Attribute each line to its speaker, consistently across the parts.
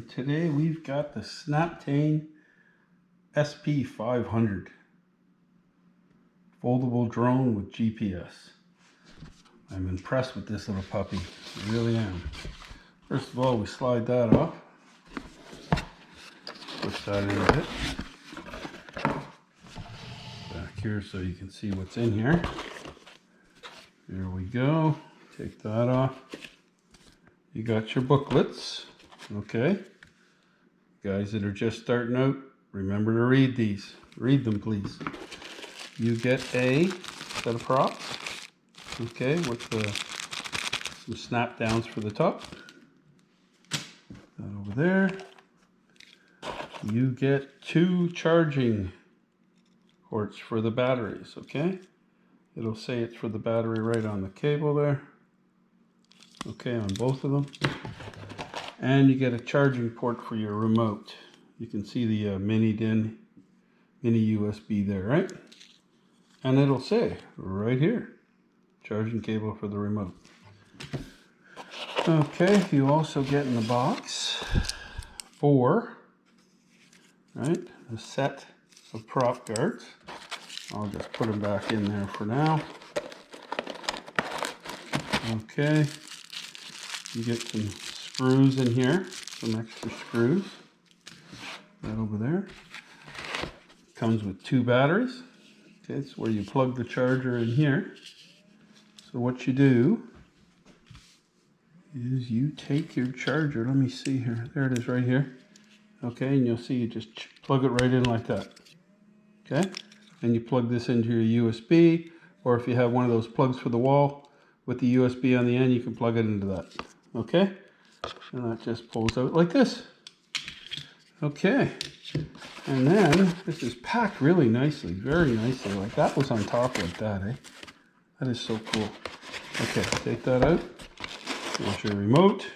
Speaker 1: today we've got the Snaptain Sp500 foldable drone with GPS. I'm impressed with this little puppy, I really am. First of all, we slide that off, push that in a bit back here so you can see what's in here. There we go, take that off. You got your booklets. Okay, guys that are just starting out, remember to read these. Read them, please. You get a set of props, okay, with some snap downs for the top. That over there. You get 2 charging ports for the batteries, okay? It'll say it's for the battery right on the cable there. Okay, on both of them. And you get a charging port for your remote. You can see the mini USB there, right? And it'll say right here, charging cable for the remote. Okay, you also get in the box 4, right, a set of prop guards. I'll just put them back in there for now. Okay, you get some screws in here, some extra screws. That over there. Comes with 2 batteries. Okay, it's where you plug the charger in here. So what you do is you take your charger, let me see here, there it is right here. Okay, and you'll see you just plug it right in like that. Okay, and you plug this into your USB, or if you have one of those plugs for the wall with the USB on the end, you can plug it into that. Okay, and that just pulls out like this. Okay, and then this is packed really nicely, very nicely. Like that was on top like that, eh? That is so cool. Okay, take that out. There's your remote.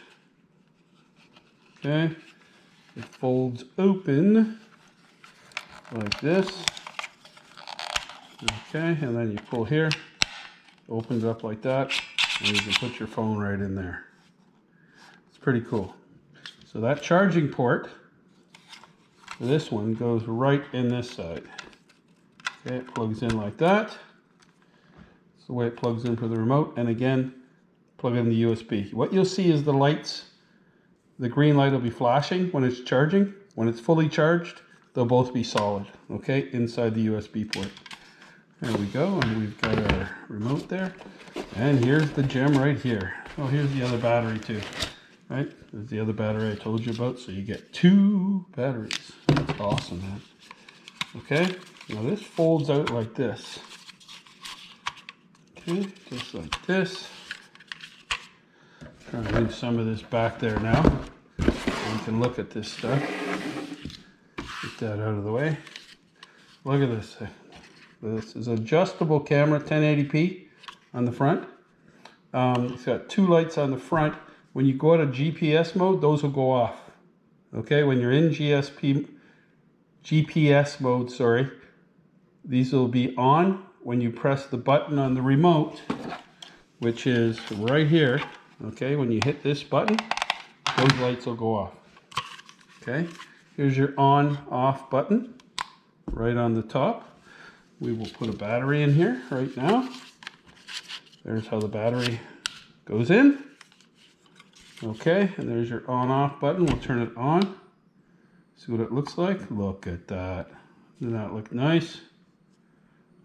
Speaker 1: Okay, it folds open like this. Okay, and then you pull here, opens up like that, and you can put your phone right in there. It's pretty cool. So that charging port, this one goes right in this side. Okay, it plugs in like that. That's the way it plugs in for the remote. And again, plug in the USB. What you'll see is the lights, the green light will be flashing when it's charging. When it's fully charged, they'll both be solid, okay, inside the USB port. There we go, and we've got our remote there. And here's the gem right here. Oh, here's the other battery too. Right, there's the other battery I told you about, so you get 2 batteries. That's awesome, man. Okay, now this folds out like this. Okay, just like this. Trying to move some of this back there now. You can look at this stuff. Get that out of the way. Look at this. This is adjustable camera, 1080p on the front. It's got 2 lights on the front. When you go out of GPS mode, those will go off. Okay, when you're in GPS mode, sorry, these will be on when you press the button on the remote, which is right here. Okay, when you hit this button, those lights will go off. Okay, here's your on/off button right on the top. We will put a battery in here right now. There's how the battery goes in. Okay, and there's your on/off button. We'll turn it on. See what it looks like. Look at that. Doesn't that look nice?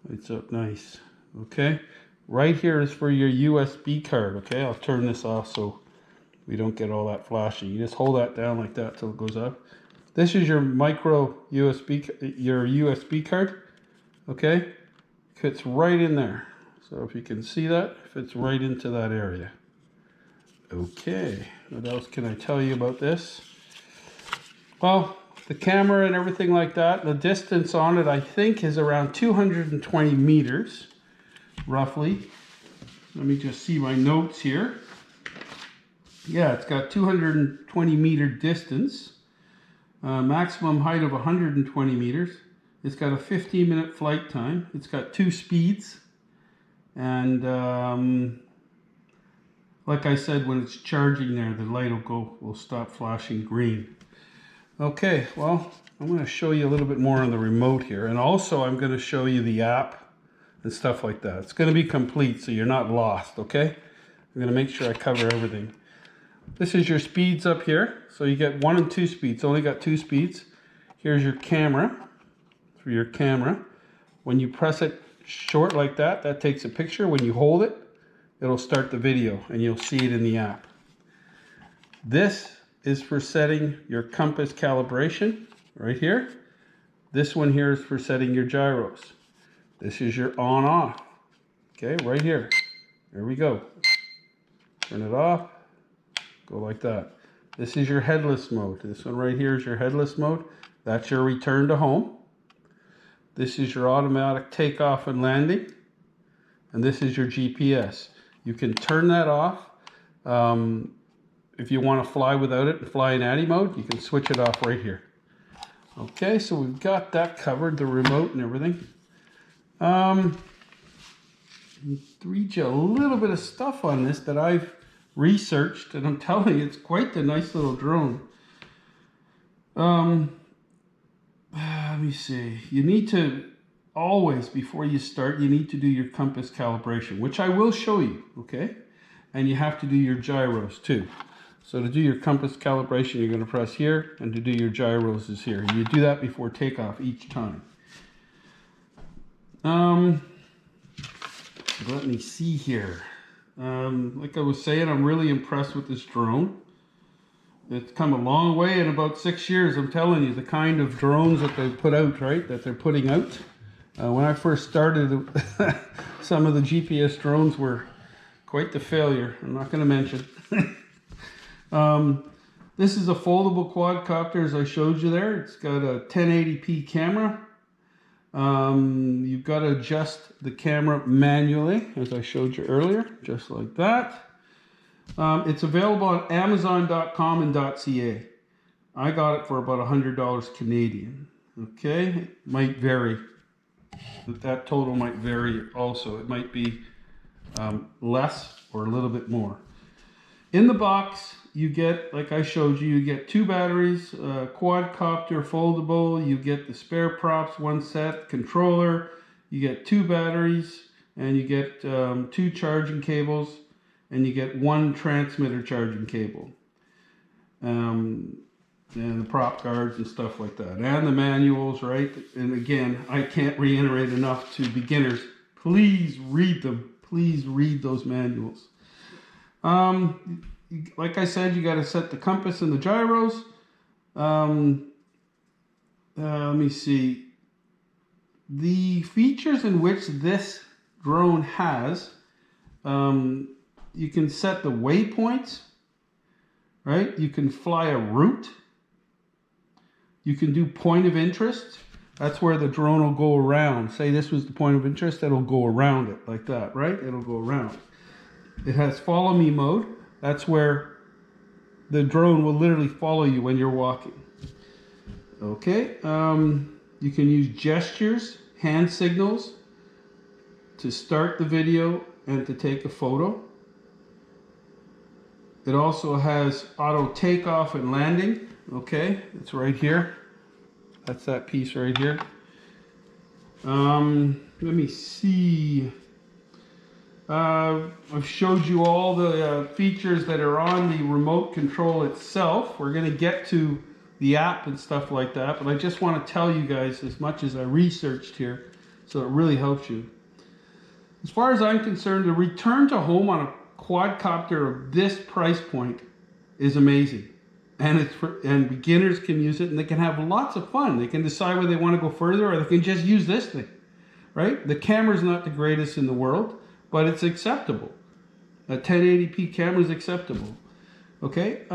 Speaker 1: Lights up nice. Okay, right here is for your USB card. Okay, I'll turn this off so we don't get all that flashing. You just hold that down like that till it goes up. This is your micro USB card. Okay, fits right in there. So if you can see that, it fits right into that area. Okay, what else can I tell you about this? Well, the camera and everything like that, the distance on it I think is around 220 meters, roughly. Let me just see my notes here. Yeah, it's got 220 meter distance, maximum height of 120 meters. It's got a 15-minute flight time. It's got 2 speeds. And like I said, when it's charging there, the light will stop flashing green. Okay, well, I'm going to show you a little bit more on the remote here, and also I'm going to show you the app and stuff like that. It's going to be complete so you're not lost, okay? I'm going to make sure I cover everything. This is your speeds up here. So you get 1 and 2 speeds. Only got 2 speeds. Here's your camera for your camera. When you press it short like that, that takes a picture. When you hold it, it'll start the video and you'll see it in the app. This is for setting your compass calibration right here. This one here is for setting your gyros. This is your on off. Okay, right here. There we go. Turn it off. Go like that. This is your headless mode. This one right here is your headless mode. That's your return to home. This is your automatic takeoff and landing. And this is your GPS. You can turn that off. If you want to fly without it and fly in ADI mode, you can switch it off right here. Okay, so we've got that covered, the remote and everything. Read you a little bit of stuff on this that I've researched, and I'm telling you, it's quite the nice little drone. Let me see. You need to always, before you start, you need to do your compass calibration, which I will show you, okay? And you have to do your gyros too. So to do your compass calibration, you're going to press here, and to do your gyros is here. You do that before takeoff each time. Let me see here. Like I was saying, I'm really impressed with this drone. It's come a long way in about 6 years. I'm telling you, the kind of drones that they put out, right, that they're putting out. When I first started, some of the GPS drones were quite the failure. I'm not going to mention. This is a foldable quadcopter, as I showed you there. It's got a 1080p camera. You've got to adjust the camera manually, as I showed you earlier, just like that. It's available on Amazon.com and .ca. I got it for about $100 Canadian. Okay, it might vary. That total might vary also. It might be less or a little bit more. In the box, you get, like I showed you, you get 2 batteries, quadcopter foldable, you get the spare props, 1 set, controller, you get 2 batteries, and you get 2 charging cables, and you get 1 transmitter charging cable. And the prop guards and stuff like that. And the manuals, right? And again, I can't reiterate enough to beginners, please read them. Please read those manuals. Like I said, you got to set the compass and the gyros. Let me see. The features in which this drone has, you can set the waypoints, right? You can fly a route. You can do point of interest. That's where the drone will go around. Say this was the point of interest, it'll go around it like that, right? It'll go around. It has follow me mode. That's where the drone will literally follow you when you're walking. Okay, you can use gestures, hand signals to start the video and to take a photo. It also has auto takeoff and landing. Okay, it's right here. That's that piece right here. Let me see. I've showed you all the features that are on the remote control itself. We're going to get to the app and stuff like that, but I just want to tell you guys as much as I researched here, so it really helps you. As far as I'm concerned, the return to home on a quadcopter of this price point is amazing. And beginners can use it, and they can have lots of fun. They can decide whether they want to go further, or they can just use this thing, right? The camera's not the greatest in the world, but it's acceptable. A 1080p camera is acceptable. Okay,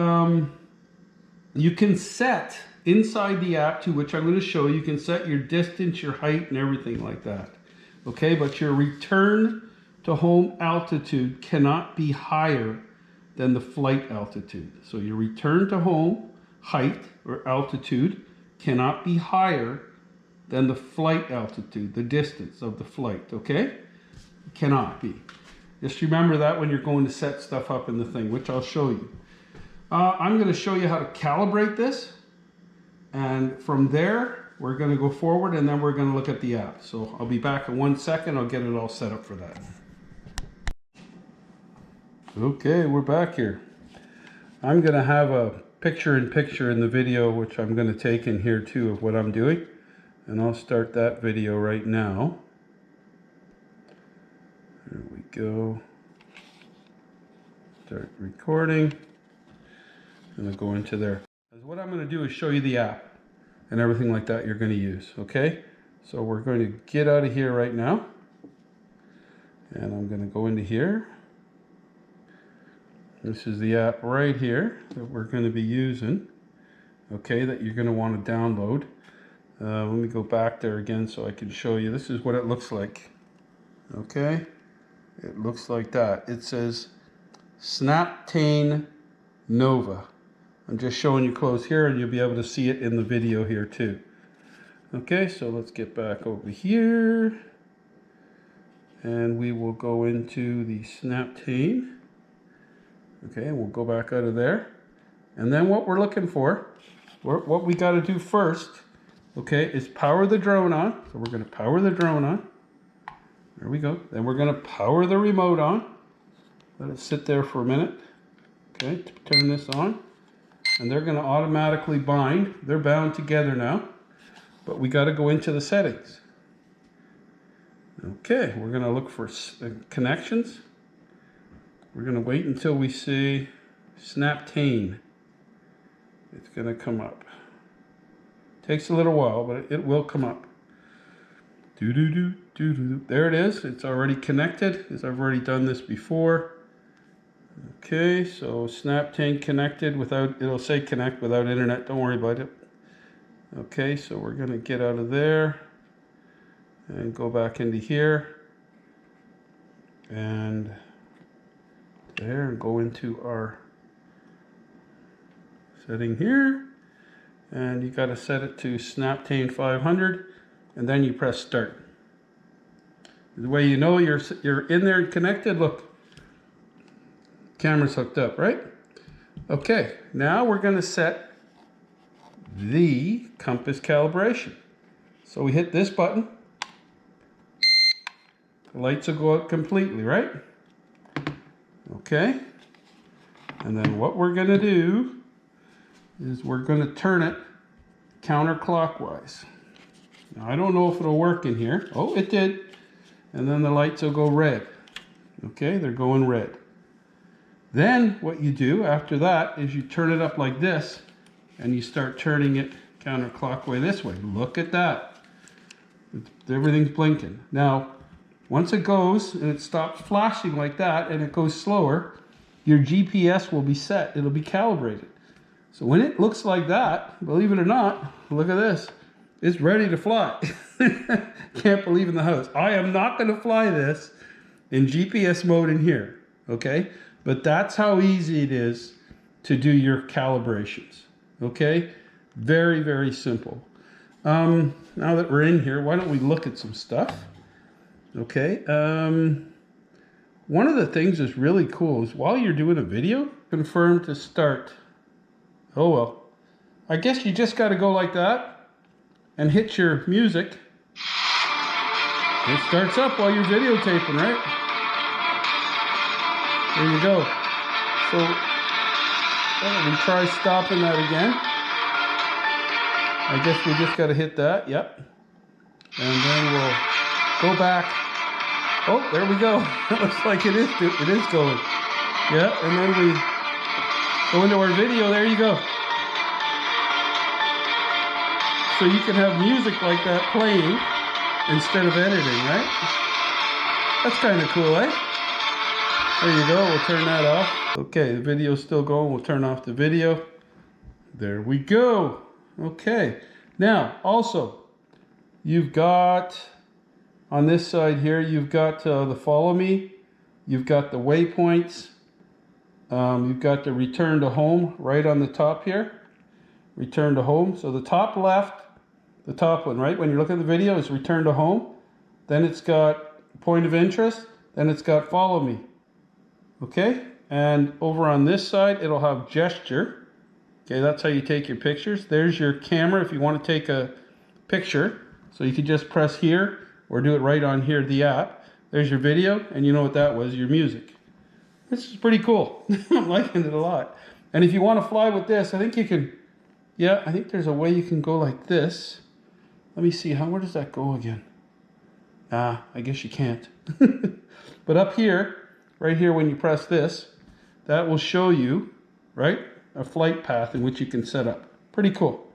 Speaker 1: you can set inside the app, to which I'm going to show you, you can set your distance, your height, and everything like that. Okay, but your return to home altitude cannot be higher than the flight altitude. So your return to home height or altitude cannot be higher than the flight altitude, the distance of the flight, okay? It cannot be. Just remember that when you're going to set stuff up in the thing, which I'll show you. I'm going to show you how to calibrate this. And from there, we're going to go forward, and then we're going to look at the app. So I'll be back in 1 second. I'll get it all set up for that. Okay, we're back here. I'm going to have a picture-in-picture in the video, which I'm going to take in here too, of what I'm doing. And I'll start that video right now. There we go. Start recording. And I'll go into there. What I'm going to do is show you the app and everything like that you're going to use, okay? So we're going to get out of here right now. And I'm going to go into here. This is the app right here that we're going to be using, okay, that you're going to want to download. Let me go back there again so I can show you. This is what it looks like, okay? It looks like that. It says Snaptain Nova. I'm just showing you close here, and you'll be able to see it in the video here too. Okay, so let's get back over here. And we will go into the Snaptain. Okay, we'll go back out of there. And then what we're looking for, what we got to do first, okay, is power the drone on. So we're going to power the drone on. There we go. Then we're going to power the remote on. Let it sit there for a minute. Okay, turn this on. And they're going to automatically bind. They're bound together now. But we got to go into the settings. Okay, we're going to look for connections. We're going to wait until we see Snaptain. It's going to come up. Takes a little while, but it will come up. There it is. It's already connected, as I've already done this before. Okay, so Snaptain connected without, it'll say connect without internet. Don't worry about it. Okay, so we're going to get out of there and go back into here. And there, and go into our setting here, and you got to set it to Snaptain Sp500, and then you press start. The way you know you're in there and connected, look, camera's hooked up, right? Okay, now we're going to set the compass calibration. So we hit this button, the lights will go out completely, right? Okay, and then what we're going to do is we're going to turn it counterclockwise. Now I don't know if it'll work in here. Oh, it did. And then the lights will go red. Okay, they're going red. Then what you do after that is you turn it up like this, and you start turning it counterclockwise this way. Look at that. Everything's blinking. Now, once it goes and it stops flashing like that and it goes slower, your GPS will be set. It'll be calibrated. So when it looks like that, believe it or not, look at this. It's ready to fly. Can't believe in the house. I am not going to fly this in GPS mode in here, okay? But that's how easy it is to do your calibrations, okay? Very, very simple. Now that we're in here, why don't we look at some stuff? Okay, one of the things that's really cool is while you're doing a video, confirm to start. Oh well, I guess you just got to go like that and hit your music. It starts up while you're videotaping, right? There you go. So let me try stopping that again. I guess we just got to hit that, yep. And then we'll go back. Oh, there we go. It looks like it is going. Yeah, and then we go into our video. There you go. So you can have music like that playing instead of editing, right? That's kind of cool, eh? There you go. We'll turn that off. Okay, the video's still going. We'll turn off the video. There we go. Okay. Now, also, you've got... on this side here, you've got the follow me, you've got the waypoints, you've got the return to home right on the top here, return to home. So the top left, the top one, right, when you look at the video is return to home, then it's got point of interest, then it's got follow me, okay? And over on this side, it'll have gesture, Okay, that's how you take your pictures. There's your camera if you want to take a picture. So you could just press here or do it right on here, the app. There's your video, and you know what that was, your music. This is pretty cool. I'm liking it a lot. And if you want to fly with this, I think you can, yeah, I think there's a way you can go like this. Let me see, where does that go again? I guess you can't. But up here, right here when you press this, that will show you, right, a flight path in which you can set up. Pretty cool.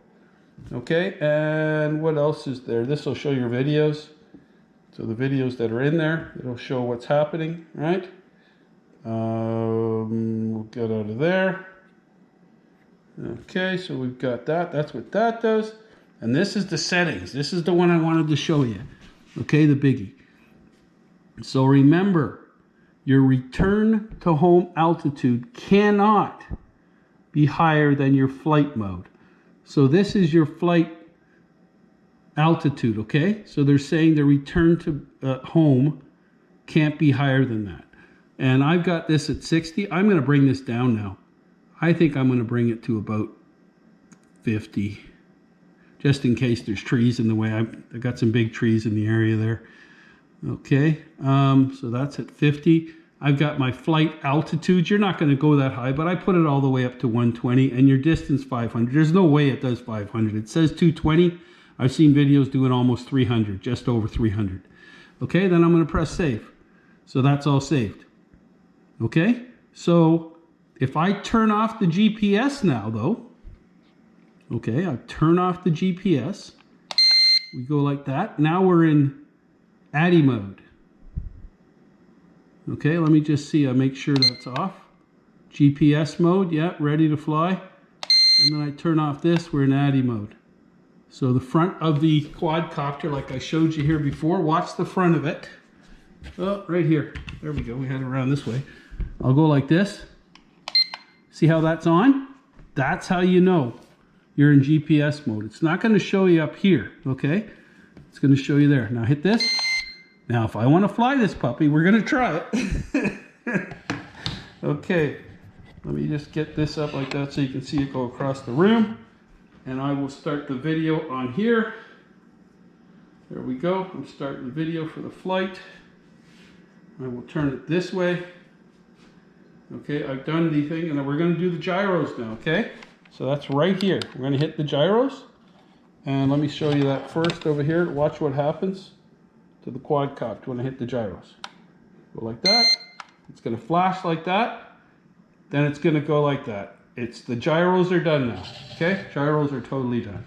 Speaker 1: Okay, and what else is there? This will show your videos. So the videos that are in there, it'll show what's happening, right? We'll get out of there. Okay, so we've got that. That's what that does. And this is the settings. This is the one I wanted to show you. Okay, the biggie. So remember, your return to home altitude cannot be higher than your flight mode. So this is your flight altitude, okay? So they're saying the return to home can't be higher than that. And I've got this at 60. I'm going to bring this down now. I think I'm going to bring it to about 50, just in case there's trees in the way. I've got some big trees in the area there. Okay, so that's at 50. I've got my flight altitude. You're not going to go that high, but I put it all the way up to 120, and your distance 500. There's no way it does 500. It says 220. I've seen videos doing almost 300, just over 300. Okay, then I'm going to press save. So that's all saved. Okay, so if I turn off the GPS now, though, okay, I turn off the GPS. We go like that. Now we're in ADI mode. Okay, let me just see. I make sure that's off. GPS mode, yeah, ready to fly. And then I turn off this. We're in ADI mode. So the front of the quadcopter, like I showed you here before, watch the front of it. Oh, right here. There we go. We had it around this way. I'll go like this. See how that's on? That's how you know you're in GPS mode. It's not going to show you up here, okay? It's going to show you there. Now hit this. Now if I want to fly this puppy, we're going to try it. Okay, let me just get this up like that so you can see it go across the room. And I will start the video on here. There we go. I'm starting the video for the flight. I will turn it this way. Okay, I've done the thing, and then we're going to do the gyros now, okay? So that's right here. We're going to hit the gyros. And let me show you that first over here. Watch what happens to the quadcopter when I hit the gyros. Go like that. It's going to flash like that. Then it's going to go like that. The gyros are done now, okay? Gyros are totally done.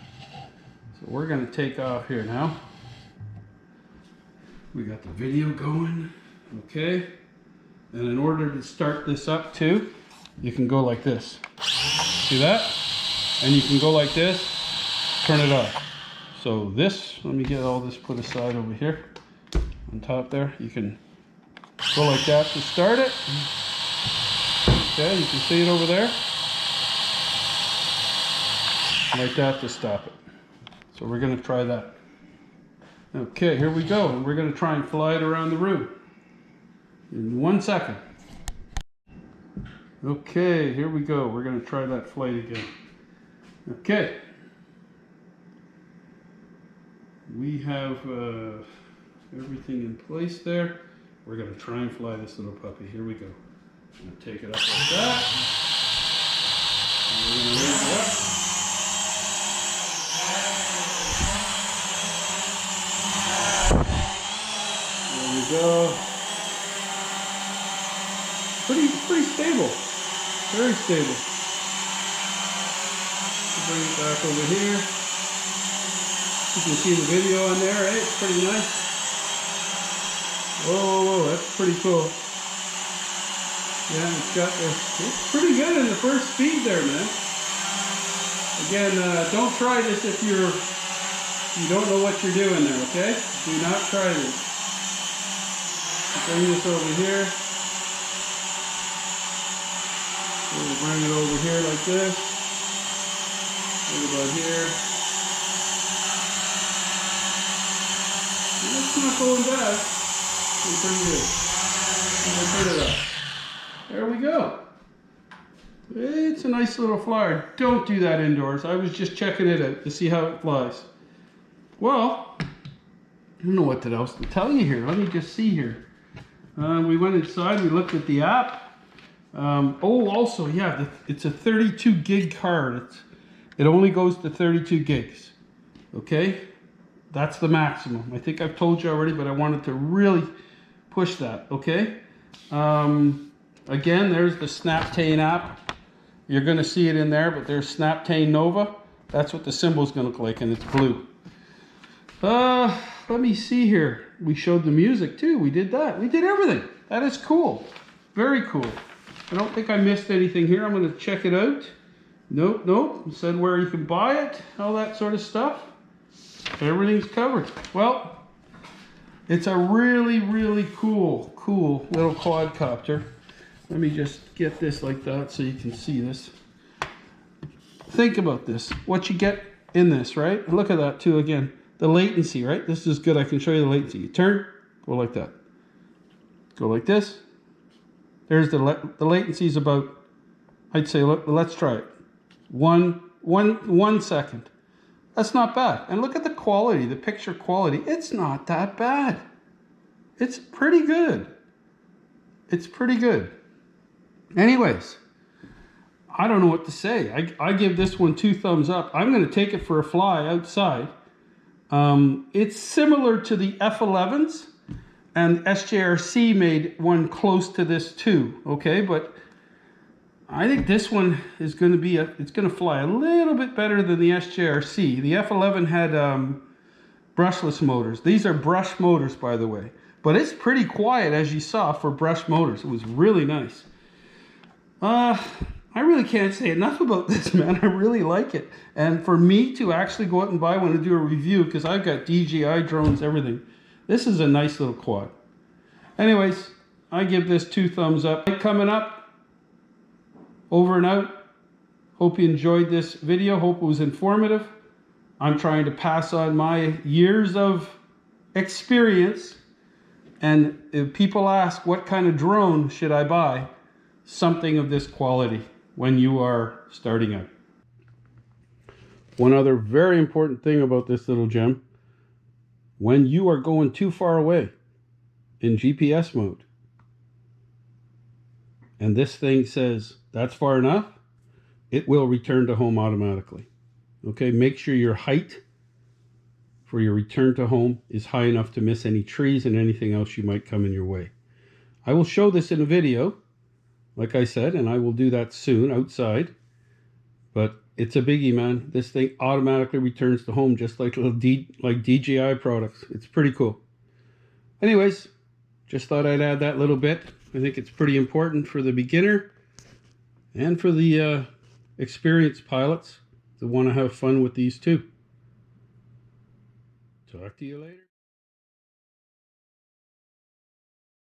Speaker 1: So we're going to take off here now. We got the video going, okay? And in order to start this up too, you can go like this. See that? And you can go like this, turn it off. So this, let me get all this put aside over here on top there. You can go like that to start it. Okay, you can see it over there. Like that to stop it. So we're going to try that. Okay, here we go. And we're going to try and fly it around the room in 1 second. Okay, here we go. We're going to try that flight again. Okay. We have everything in place there. We're going to try and fly this little puppy. Here we go. I'm going to take it up like that. And we're going to raise it up. There we go. Pretty stable. Very stable. Bring it back over here. You can see the video on there, right? It's pretty nice. Whoa, whoa, whoa, that's pretty cool. Yeah, it's pretty good in the first speed there, man. Again, don't try this if you don't know what you're doing there, okay? Do not try this. Bring this over here. We'll bring it over here like this. Right about here. And it's not going bad. It's pretty good. And we'll turn it up. There we go. It's a nice little flyer. Don't do that indoors. I was just checking it out to see how it flies. Well, I don't know what else to tell you here. Let me just see here. We went inside, we looked at the app. Also, yeah, it's a 32 gig card. It only goes to 32 gigs. Okay? That's the maximum. I think I've told you already, but I wanted to really push that. Okay? Again, there's the Snaptain app. You're going to see it in there, but there's Snaptain Nova. That's what the symbol's going to look like, and it's blue. Let me see here. We showed the music too. We did that. We did everything. That is cool. Very cool. I don't think I missed anything here. I'm going to check it out. Nope. It said where you can buy it, all that sort of stuff. Everything's covered. Well, it's a really, really cool little quadcopter. Let me just get this like that so you can see this. Think about this. What you get in this, right? Look at that too again. The latency, right? This is good. I can show you the latency. You turn, go like that. Go like this. There's the latency is about, I'd say, let's try it. One second. That's not bad. And look at the quality, the picture quality. It's not that bad. It's pretty good. It's pretty good. Anyways, I don't know what to say. I give this one 2 thumbs up. I'm going to take it for a fly outside. It's similar to the F11s, and SJRC made one close to this too, okay? But I think this one is going to be, it's going to fly a little bit better than the SJRC. The F11 had brushless motors. These are brush motors, by the way. But it's pretty quiet, as you saw, for brush motors. It was really nice. I really can't say enough about this, man. I really like it. And for me to actually go out and buy one to do a review, because I've got DJI drones, everything. This is a nice little quad. Anyways, I give this 2 thumbs up. Coming up, over and out. Hope you enjoyed this video. Hope it was informative. I'm trying to pass on my years of experience. And if people ask, what kind of drone should I buy? Something of this quality when you are starting out. One other very important thing about this little gem, when you are going too far away in GPS mode, and this thing says that's far enough, it will return to home automatically. Okay, make sure your height for your return to home is high enough to miss any trees and anything else you might come in your way. I will show this in a video, like I said, and I will do that soon outside. But it's a biggie, man. This thing automatically returns to home just like DJI products. It's pretty cool. Anyways, just thought I'd add that little bit. I think it's pretty important for the beginner and for the experienced pilots that want to have fun with these too. Talk to you later.